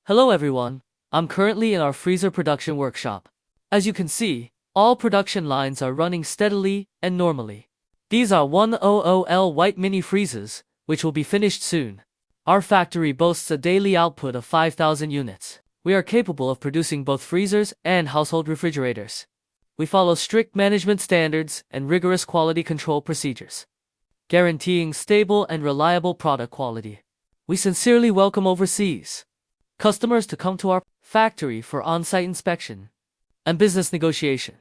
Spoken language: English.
Hello everyone, I'm currently in our freezer production workshop. As you can see, all production lines are running steadily and normally. These are 100L white mini freezers, which will be finished soon. Our factory boasts a daily output of 5,000 units. We are capable of producing both freezers and household refrigerators. We follow strict management standards and rigorous quality control procedures, guaranteeing stable and reliable product quality. We sincerely welcome overseas customers to come to our factory for on-site inspection and business negotiation.